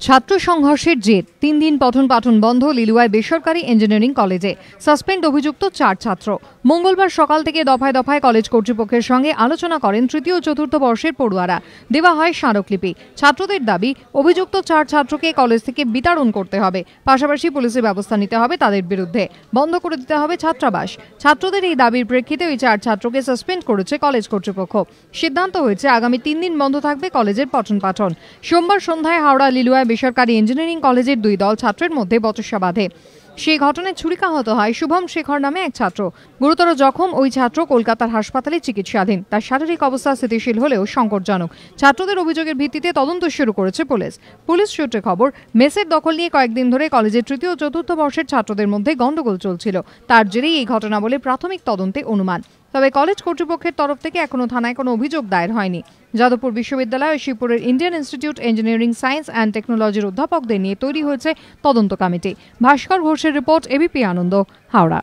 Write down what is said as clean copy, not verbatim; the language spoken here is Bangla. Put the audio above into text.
ছাত্র সংঘর্ষের জের 3 দিন পঠন পাঠন বন্ধ লিলুয়ায় বেসরকারি ইঞ্জিনিয়ারিং কলেজে। সাসপেন্ড অভিযুক্ত 4 ছাত্র। মঙ্গলবার সকাল থেকে দফায় দফায় কলেজ কর্তৃপক্ষের সঙ্গে আলোচনা করেন তৃতীয় ও চতুর্থ বর্ষের পড়ুয়ারা। দেওয়া হয় স্মারকলিপি। ছাত্রদের দাবি, অভিযুক্ত 4 ছাত্রকে কলেজ থেকে বিতাড়ন করতে হবে, পাশাপাশি পুলিশের ব্যবস্থা নিতে হবে তাদের বিরুদ্ধে, বন্ধ করে দিতে হবে ছাত্রাবাস। ছাত্রদের এই দাবির প্রেক্ষিতে ওই 4 ছাত্রকে সাসপেন্ড করেছে কলেজ কর্তৃপক্ষ। সিদ্ধান্ত হয়েছে আগামী 3 দিন বন্ধ থাকবে কলেজের পঠন পাঠন। সোমবার সন্ধ্যায় হাওড়া লিলুয়ায় বেসরকারি ইঞ্জিনিয়ারিং কলেজের 2 দল ছাত্রের মধ্যে বচসা বাঁধে। সেই ঘটনায় ছুরিকাহত হয় শুভম শেখর নামে এক ছাত্র। গুরুতর জখম ওই ছাত্র কলকাতার হাসপাতালে চিকিৎসাধীন। তার শারীরিক অবস্থা স্থিতিশীল হলেও সংকটজনক। ছাত্রদের অভিযোগের ভিত্তিতে তদন্ত শুরু করেছে পুলিশ। পুলিশ সূত্রে খবর, মেসের দখল নিয়ে কয়েকদিন ধরে কলেজের তৃতীয় ও চতুর্থ বর্ষের ছাত্রদের মধ্যে গন্ডগোল চলছিল। তার জেরেই এই ঘটনা বলে প্রাথমিক তদন্তে অনুমান। তবে কলেজ কর্তৃপক্ষের তরফ থেকে এখনো থানায় কোনো অভিযোগ দায়ের হয়নি। যাদবপুর বিশ্ববিদ্যালয় ও শিবপুরের Indian institute engineering science and টেকনোলজির অধ্যাপকদের নিয়ে তৈরি হয়েছে তদন্ত কমিটি। ভাস্কর ঘোষের রিপোর্ট, এবিপি আনন্দ, হাওড়া।